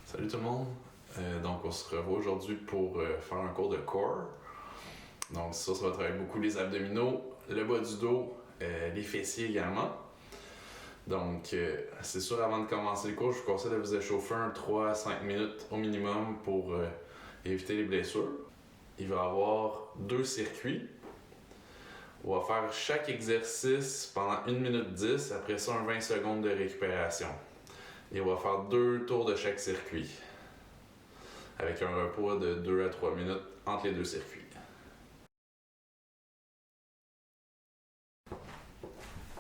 Salut tout le monde! Donc on se revoit aujourd'hui pour faire un cours de core. Donc ça va travailler beaucoup les abdominaux, le bas du dos, les fessiers également. Donc c'est sûr, avant de commencer le cours, je vous conseille de vous échauffer 3 à 5 minutes au minimum pour éviter les blessures. Il va y avoir 2 circuits. On va faire chaque exercice pendant 1 minute 10, après ça 20 secondes de récupération. Et on va faire 2 tours de chaque circuit, avec un repos de 2 à 3 minutes entre les 2 circuits.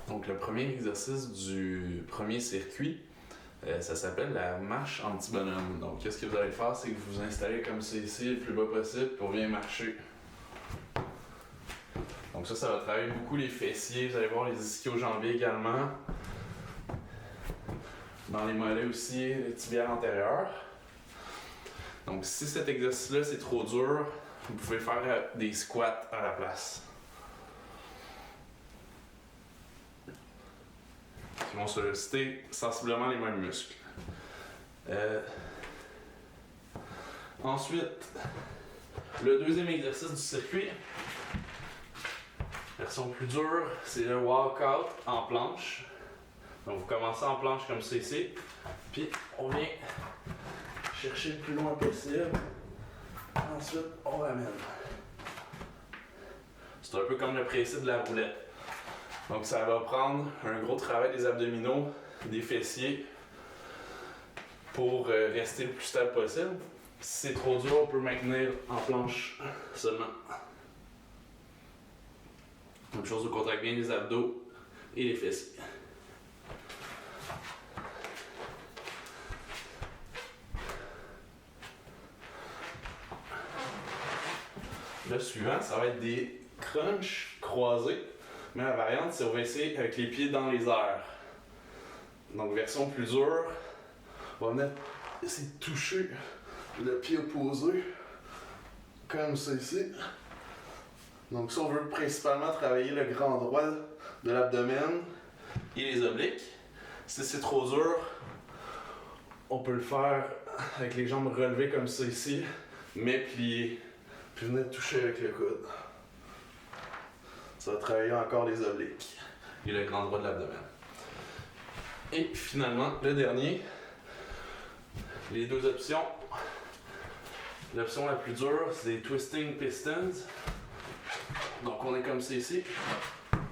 Donc le premier exercice du premier circuit, ça s'appelle la marche en petit bonhomme. Donc qu'est-ce que vous allez faire, c'est que vous vous installez comme c'est ici, le plus bas possible, pour bien marcher. Donc ça va travailler beaucoup les fessiers, vous allez voir les ischio-jambiers également. Dans les mollets aussi, les tibiales antérieures. Donc si cet exercice-là c'est trop dur, vous pouvez faire des squats à la place. Qui vont solliciter sensiblement les mêmes muscles. Ensuite, le deuxième exercice du circuit, version plus dure, c'est le walkout en planche. Donc vous commencez en planche comme ceci, puis on vient chercher le plus loin possible. Ensuite, on ramène. C'est un peu comme le principe de la roulette. Donc ça va prendre un gros travail des abdominaux, des fessiers, pour rester le plus stable possible. Si c'est trop dur, on peut maintenir en planche seulement. Même chose, on contracte bien les abdos et les fessiers. Le suivant, ça va être des crunchs croisés, mais la variante, c'est on va essayer avec les pieds dans les airs. Donc, version plus dure, on va venir essayer de toucher le pied opposé, comme ça ici. Donc, ça, on veut principalement travailler le grand droit de l'abdomen et les obliques. Si c'est trop dur, on peut le faire avec les jambes relevées comme ça ici, mais pliées. Puis venez toucher avec le coude. Ça va travailler encore les obliques et le grand droit de l'abdomen. Et finalement, le dernier, les 2 options. L'option la plus dure, c'est des twisting pistons. Donc on est comme ça ici.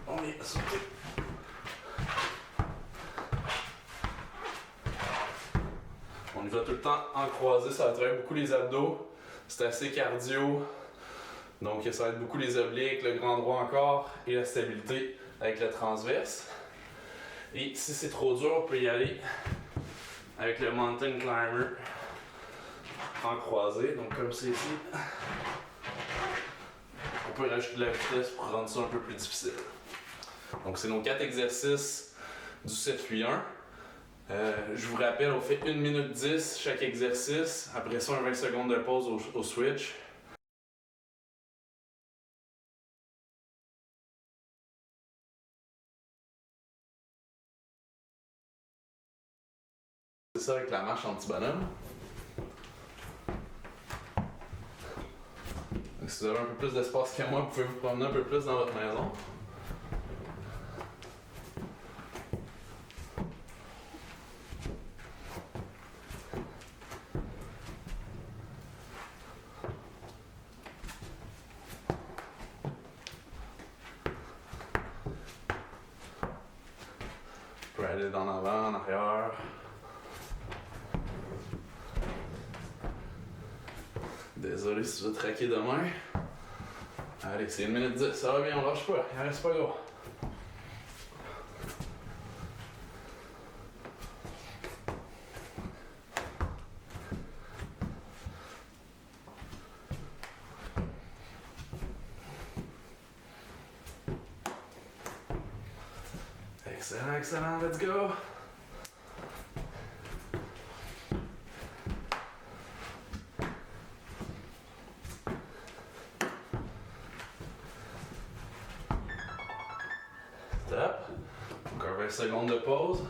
On vient sauter. On y va tout le temps en croisé, ça va travailler beaucoup les abdos. C'est assez cardio, donc ça va être beaucoup les obliques, le grand droit encore et la stabilité avec le transverse. Et si c'est trop dur, on peut y aller avec le mountain climber en croisé, donc comme c'est ici. On peut rajouter de la vitesse pour rendre ça un peu plus difficile. Donc c'est nos 4 exercices du circuit 1. Je vous rappelle, on fait 1 minute 10 chaque exercice. Après ça, 20 secondes de pause au switch. C'est ça avec la marche en petit bonhomme. Donc, si vous avez un peu plus d'espace que moi, vous pouvez vous promener un peu plus dans votre maison. Vous pouvez aller d'en avant, en arrière. Désolé si tu veux traquer demain. Allez, c'est 1 minute 10, ça va bien, on lâche pas, il en reste pas gros. Excellent, excellent, let's go! Stop. Donc 20 secondes de pause.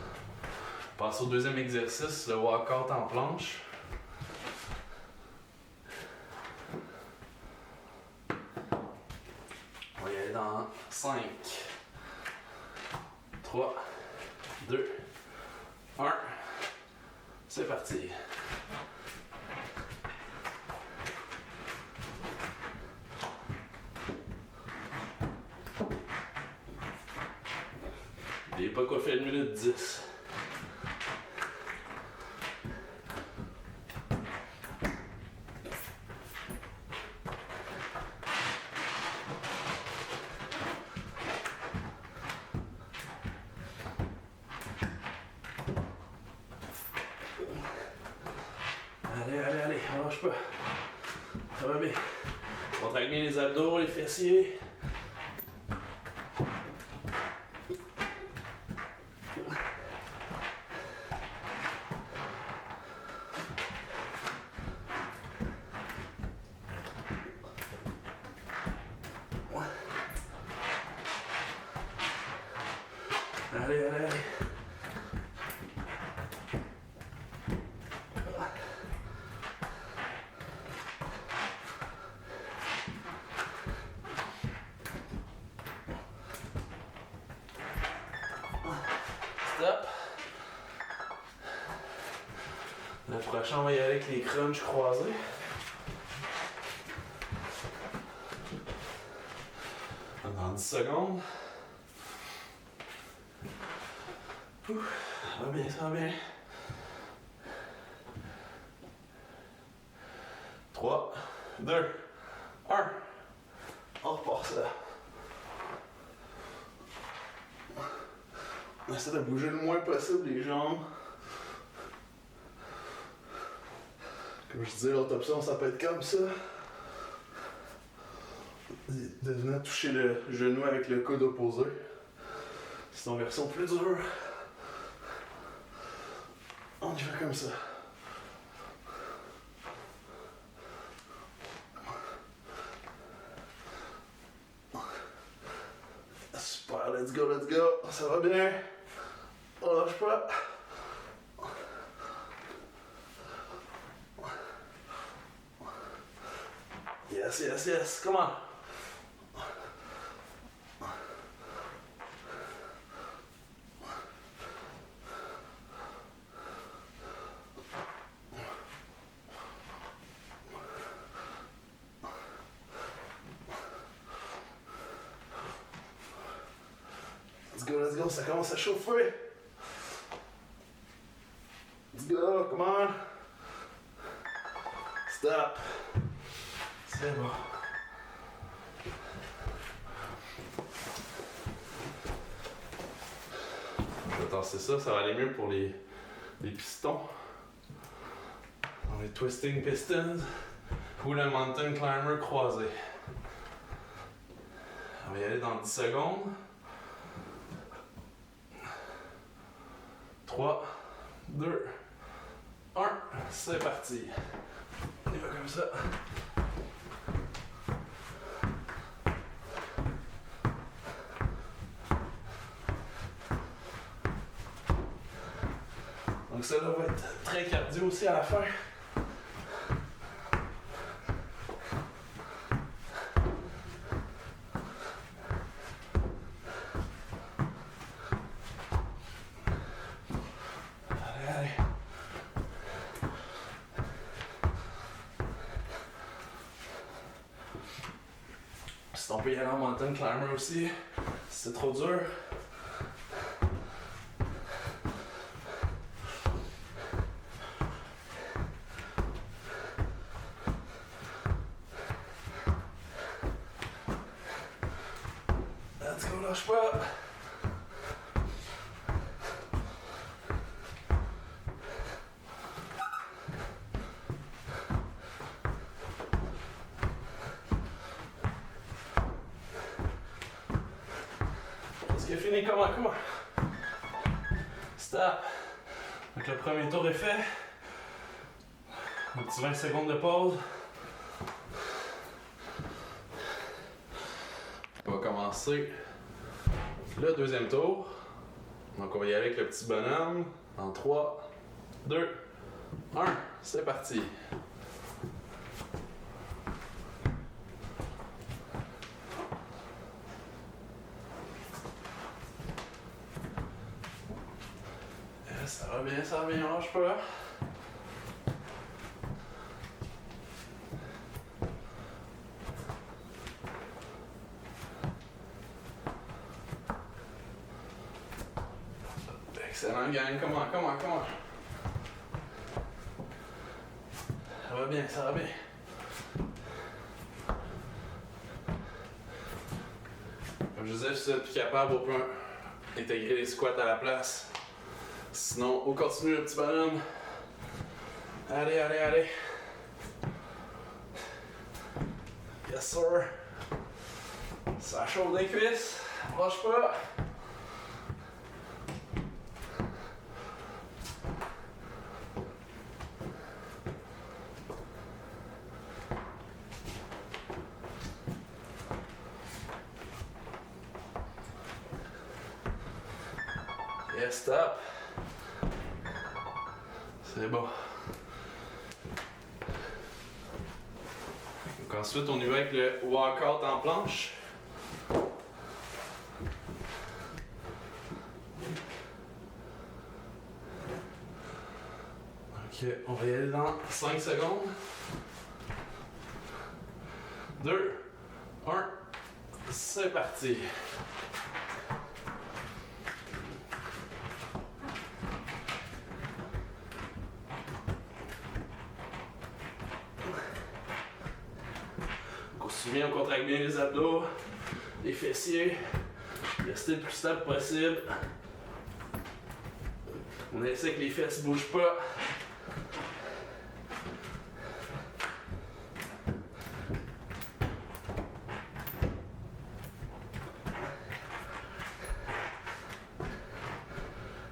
Passe au deuxième exercice, le walkout en planche. dans 5, 3, 2, 1. C'est parti. N'oubliez pas qu'on fait 1 minute 10. Allez, on lâche pas. Ça va bien. Contracte bien les abdos, les fessiers. Allez. Stop. Le prochain, on va y aller avec les crunchs croisés. Dans 10 secondes. Ça va bien. 3, 2, 1. On repart ça. On essaie de bouger le moins possible les jambes. Comme je disais, l'autre option, ça peut être comme ça. De venir toucher le genou avec le coude opposé. C'est une version plus dure. On y va comme ça. Super, let's go. Ça va bien. On lâche pas. Yes. Come on. Let's go, ça commence à chauffer. Let's go, come on. Stop. C'est bon. Je vais tasser ça va aller mieux pour les pistons. Dans les twisting pistons ou le mountain climber croisé. On va y aller dans 10 secondes. 3, 2, 1, c'est parti. On y va comme ça. Donc ça là va être très cardio aussi à la fin. On peut y aller en mountain climber aussi, si c'est trop dur. Let's go, lâche pas. C'est fini, comment? Stop. Donc le premier tour est fait. Un petit 20 secondes de pause. On va commencer le deuxième tour. Donc on va y aller avec le petit bonhomme. En 3, 2, 1, c'est parti. ça va bien, lâche pas. Excellent gang, come on. Ça va bien, ça va bien. Comme je disais, je suis plus capable, on peut intégrer les squats à la place. Sinon, on continue le petit bonhomme. Allez. Yes sir. Ça chauffe les cuisses. Lâche pas. Yes, stop. C'est bon. Donc ensuite, on y va avec le walkout en planche. Ok, on va y aller dans 5 secondes. 2, 1, c'est parti. Aussi bien, on contracte bien les abdos, les fessiers, rester le plus stable possible. On essaie que les fesses ne bougent pas.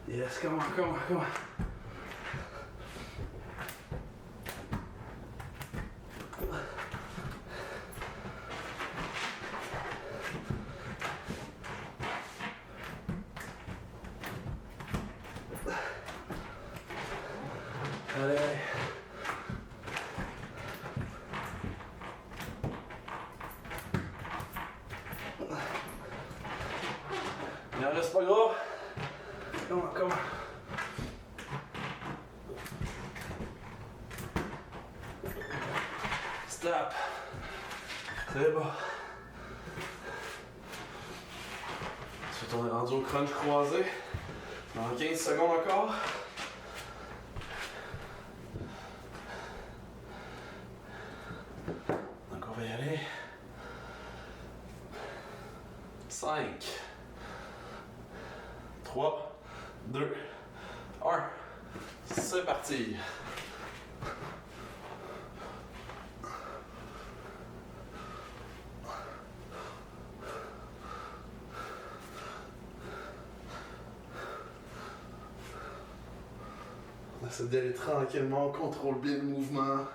Yes, come on. Allez. Il en reste pas gros. Come on. Stop. C'est bon. Ensuite, on est rendu au crunch croisé. Dans 15 secondes encore. Donc, on va y aller. 5, 3, 2, 1. C'est parti. On essaie d'aller tranquillement, on contrôle bien le mouvement.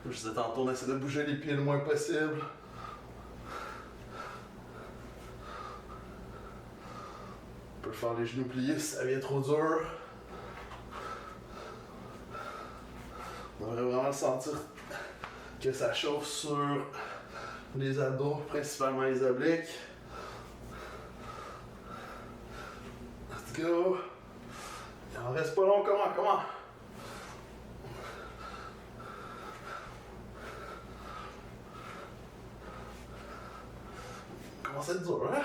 Comme je disais tantôt, on essaie de bouger les pieds le moins possible. On peut faire les genoux pliés si ça devient trop dur. On devrait vraiment sentir que ça chauffe sur les abdos, principalement les obliques. Let's go. Il en reste pas long, comment? Comment c'est dur, hein?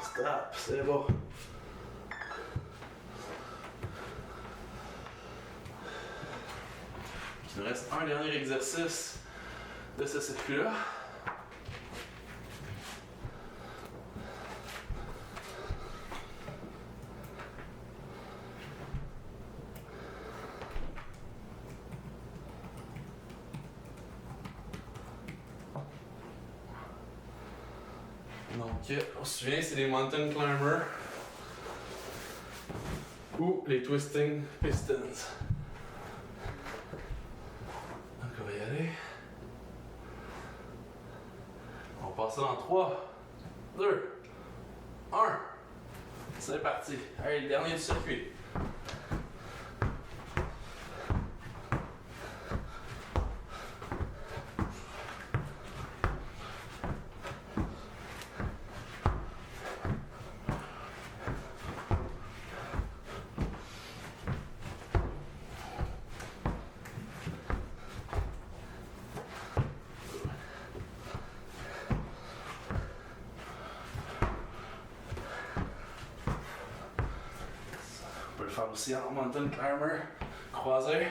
Stop, c'est bon. Il nous reste un dernier exercice de ce circuit-là. Donc, on se souvient, c'est les Mountain Climbers ou les Twisting Pistons. Donc, on va y aller. On passe ça en 3, 2, 1. C'est parti. Allez, le dernier du circuit. On peut le faire aussi en mountain climber, croisé.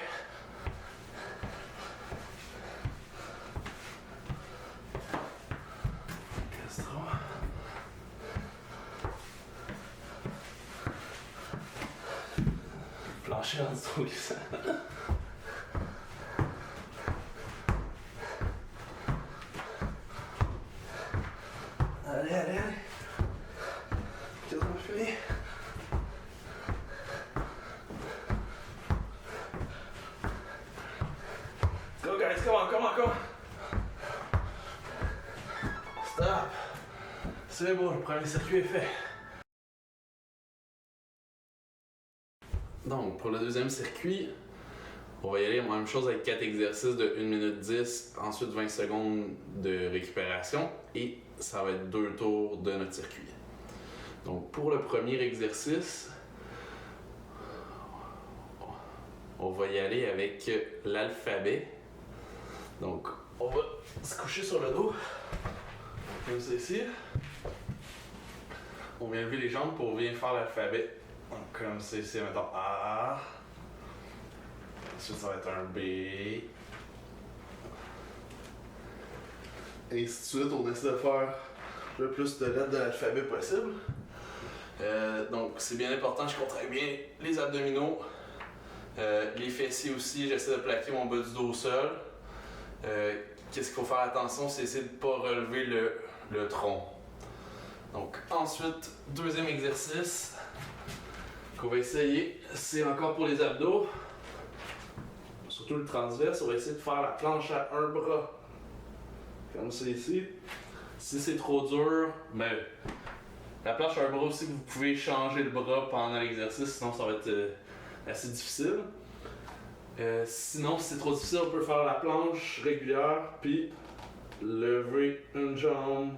Castro. Plancher en dessous glissant. Allez, allez, allez. Quasiment fini. Go guys, come on, come on, come on. Stop. C'est bon, le premier circuit est fait. Donc, pour le deuxième circuit, on va y aller la même chose avec 4 exercices de 1 minute 10, ensuite 20 secondes de récupération et ça va être 2 tours de notre circuit. Donc, pour le premier exercice, on va y aller avec l'alphabet. Donc, on va se coucher sur le dos, comme ça ici. On vient lever les jambes pour bien faire l'alphabet. Donc, comme ça ici, mettons A. Ensuite, ça va être un B. Et ainsi de suite, on essaie de faire le plus de lettres de l'alphabet possible. Donc, c'est bien important, je contracte bien les abdominaux, les fessiers aussi, j'essaie de plaquer mon bas du dos au sol. Qu'est-ce qu'il faut faire attention, c'est essayer de ne pas relever le tronc. Donc, ensuite, deuxième exercice qu'on va essayer, c'est encore pour les abdos. Surtout le transverse, on va essayer de faire la planche à un bras. Comme c'est ici. Si c'est trop dur, mais la planche à un bras aussi, vous pouvez changer le bras pendant l'exercice, sinon ça va être assez difficile. Sinon, si c'est trop difficile, on peut faire la planche régulière, puis lever une jambe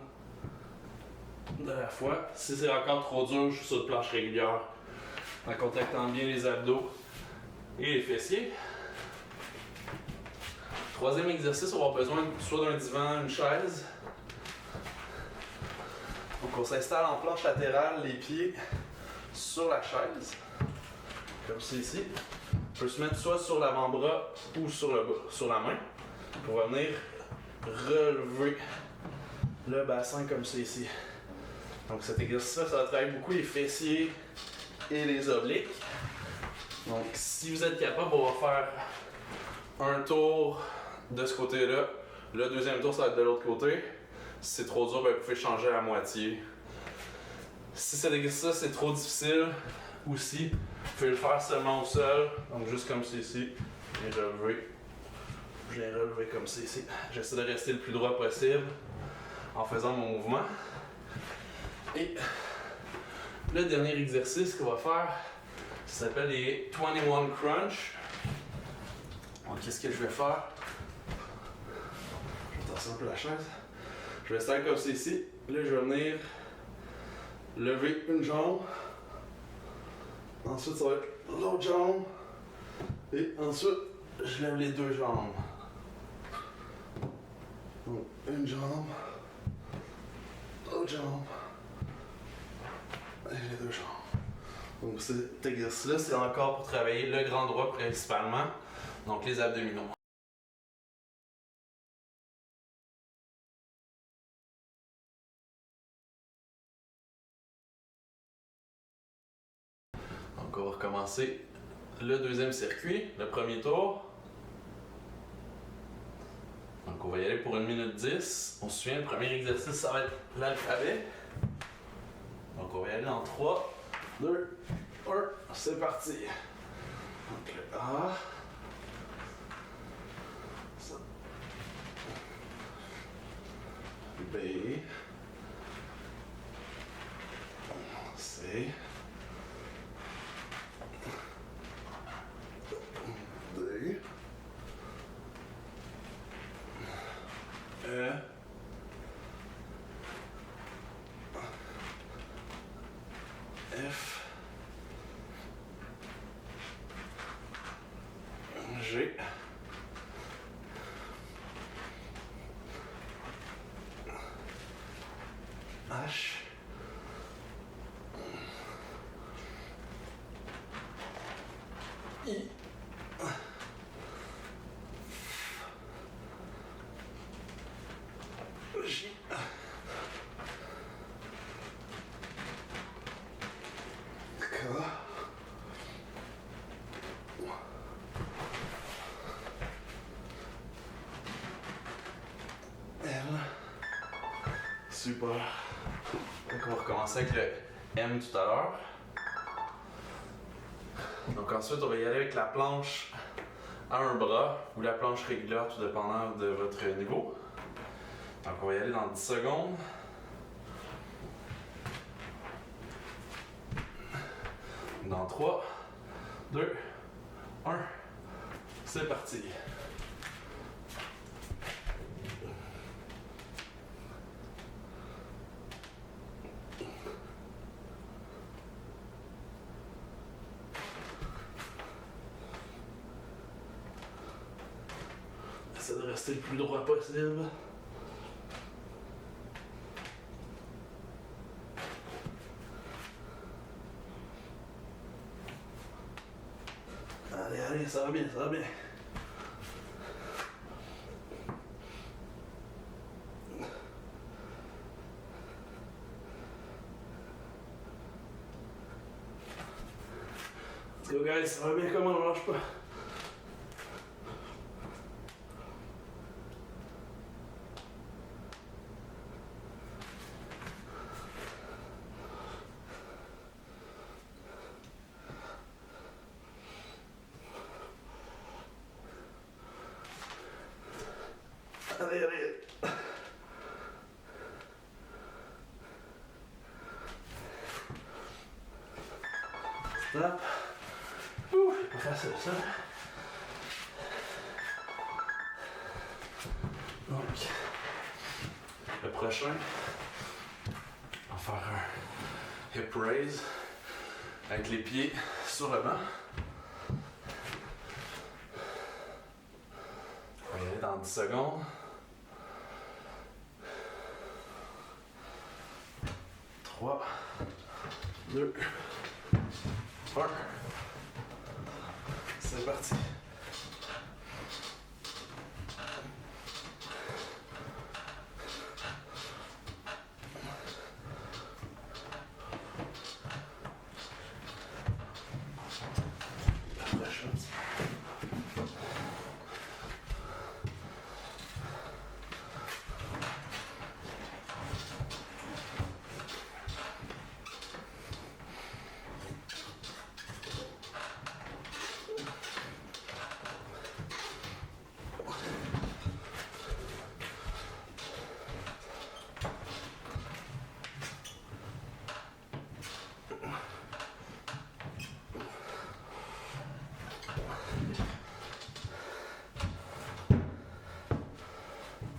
de la fois. Si c'est encore trop dur, je suis sur une planche régulière, en contractant bien les abdos et les fessiers. Troisième exercice, on va avoir besoin soit d'un divan, une chaise. Donc on s'installe en planche latérale, les pieds sur la chaise, comme c'est ici. On peut se mettre soit sur l'avant-bras ou sur la main pour venir relever le bassin comme c'est ici. Donc cet exercice-là, ça va travailler beaucoup les fessiers et les obliques. Donc si vous êtes capable, on va faire un tour de ce côté-là. Le deuxième tour, ça va être de l'autre côté. Si c'est trop dur, ben, vous pouvez changer à la moitié. Si cet exercice c'est trop difficile aussi, vous pouvez le faire seulement au sol. Donc juste comme c'est ici. Et relever. Je viens relever comme c'est ici. J'essaie de rester le plus droit possible en faisant mon mouvement. Et le dernier exercice qu'on va faire, ça s'appelle les 21 crunch. Donc qu'est-ce que je vais faire? Je vais tasser un peu la chaise. Je vais rester comme c'est ici. Là, je vais venir lever une jambe. Ensuite, ça va être l'autre jambe. Et ensuite, je lève les deux jambes. Donc, une jambe, l'autre jambe, et les deux jambes. Donc, cet exercice-là, c'est encore pour travailler le grand droit principalement, donc les abdominaux. Donc, on va recommencer le deuxième circuit, le premier tour. Donc, on va y aller pour 1 minute 10. On se souvient, le premier exercice, ça va être l'alphabet. Donc, on va y aller en 3, 2, 1. C'est parti. Donc, le A. Ça. B. C. G. H. I. J. K. L. Super. Donc on va recommencer avec le M tout à l'heure. Donc ensuite, on va y aller avec la planche à un bras ou la planche régulière, tout dépendant de votre niveau. Donc on va y aller dans 10 secondes. Dans 3, 2, 1, c'est parti. Essaye de rester le plus droit possible. Allez, allez, ça va bien, ça va bien. Let's go guys, ça va bien, comment on lâche pas. Allez, allez. Stop. Ouh, c'est pas facile ça. Donc, le prochain, on va faire un hip raise avec les pieds sur le banc. On va y aller dans 10 secondes. 3, 2, 1. C'est parti. La prochaine.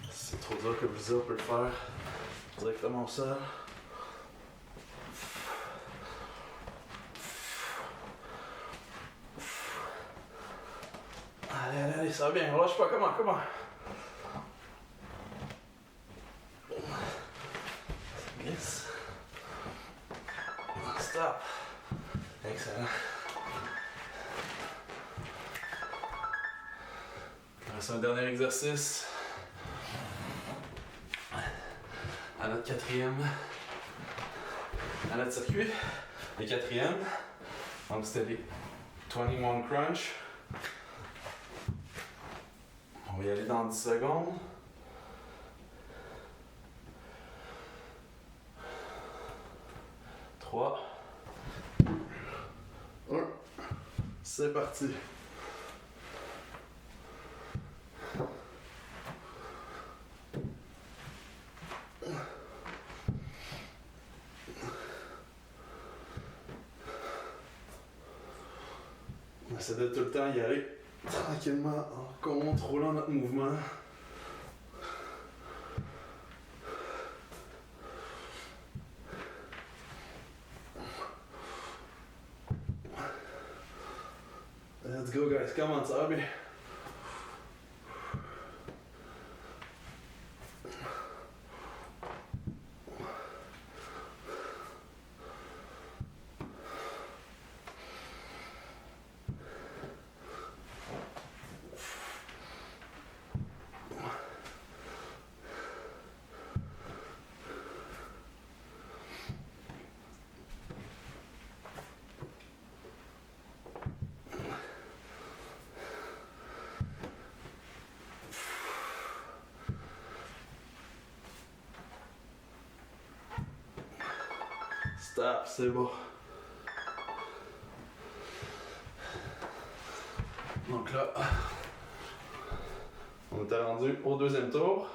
C'est trop dur que vous on peut le faire directement au sol. Allez, allez, allez, ça va bien, relâche pas, comment? Yes. Stop. Excellent. Il reste un dernier exercice. À notre circuit, les quatrièmes. Donc c'était les 21 crunch. On va y aller dans 10 secondes. 3, 1, c'est parti. On essaie de tout le temps y aller tranquillement en contrôlant notre mouvement. Let's go guys, come on, ça va bien. Stop, c'est bon. Donc là, on était rendu au deuxième tour.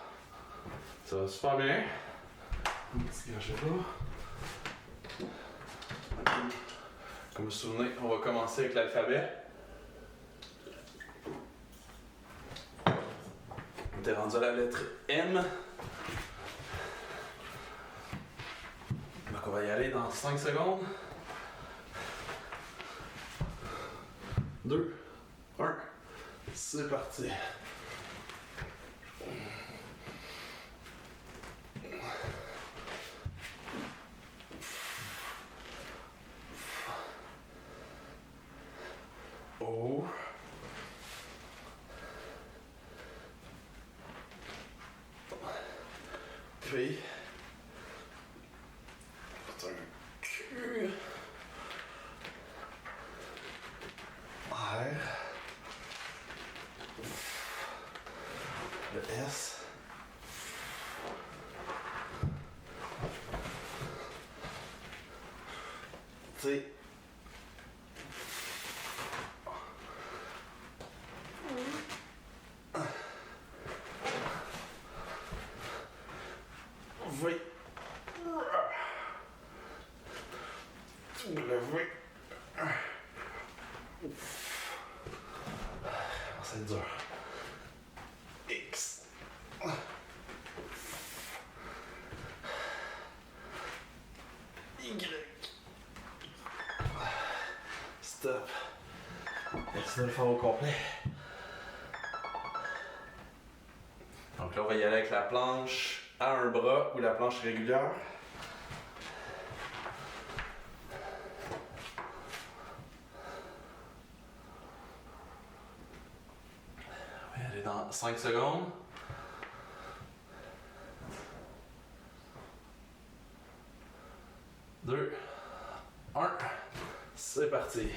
Ça va super bien. Un petit crochet là. Comme vous vous souvenez, on va commencer avec l'alphabet. On était rendu à la lettre M. Donc on va y aller dans 5 secondes. 2, 1, c'est parti. O. P. Q. R. Le S. T. V. W. C'est dur. X. Y. Stop. Merci de le faire au complet. Donc là, on va y aller avec la planche à un bras ou la planche régulière. On va y aller dans 5 secondes. 2, 1, c'est parti.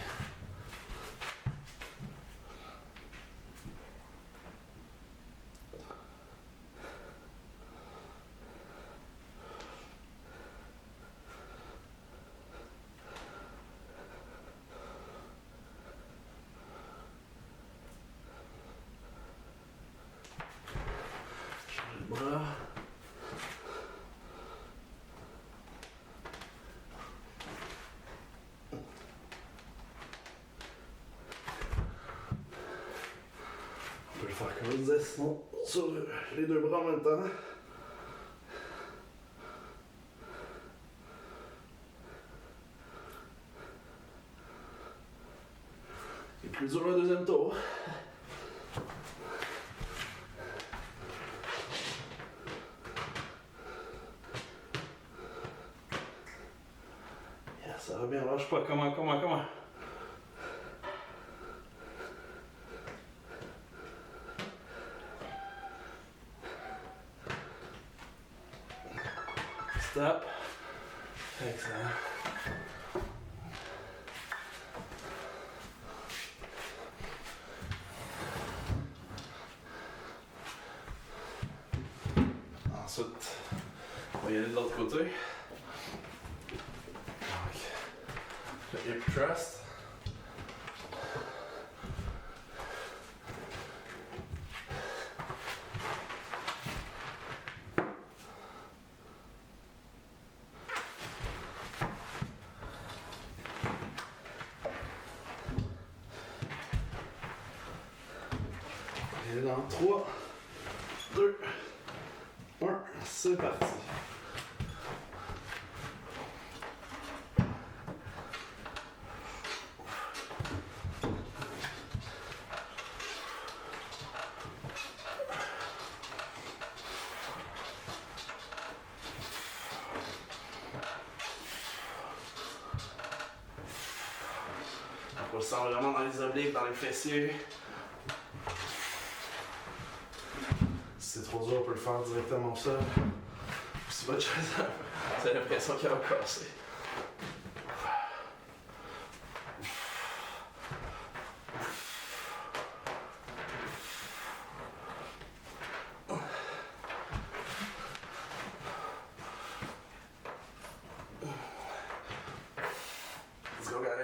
Le bras. On peut le faire comme je disais, sinon sur les deux bras en même temps. Et plus dur le deuxième tour. Yeah, ça va bien, lâche pas, comment. Stop. Excellent. Ensuite, on va y aller de l'autre côté. Donc, le hip thrust. Et dans 3, 2, 1, c'est parti. On le sent vraiment dans les obliques, dans les fessiers. Si c'est trop dur, on peut le faire directement au sol. Si votre chaise, vous avez l'impression qu'elle va casser.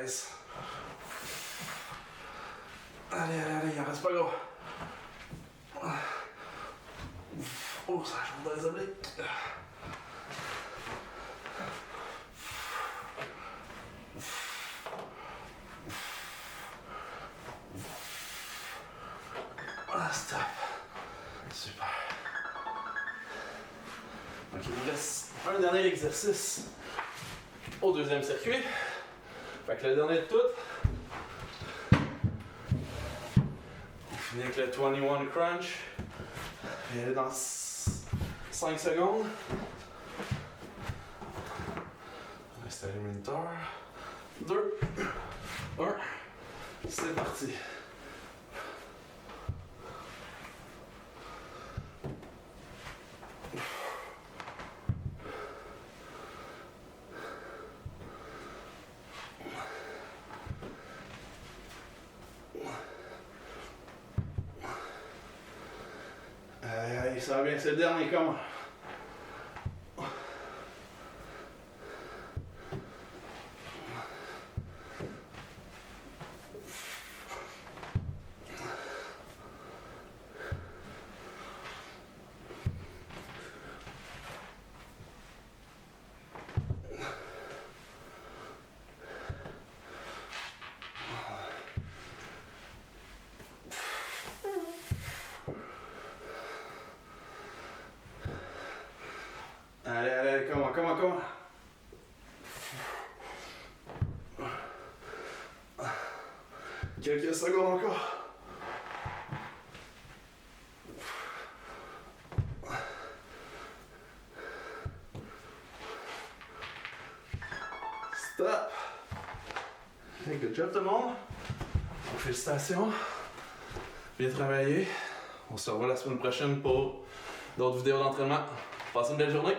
guys. Allez, il en reste pas gros. Oh, ça change dans les obliques. Ah, stop. Super. Ok, il me reste un dernier exercice au deuxième circuit. Fait que le dernier de tout. On finit avec le 21 crunch. Et dans 5 secondes. Installer le moniteur. 2, 1. C'est parti. Allez, ça va bien, c'est le dernier, comment? Allez, comment? Quelques secondes encore. Stop. Hey, good job tout le monde. Félicitations. Bien travaillé. On se revoit la semaine prochaine pour d'autres vidéos d'entraînement. Passez une belle journée.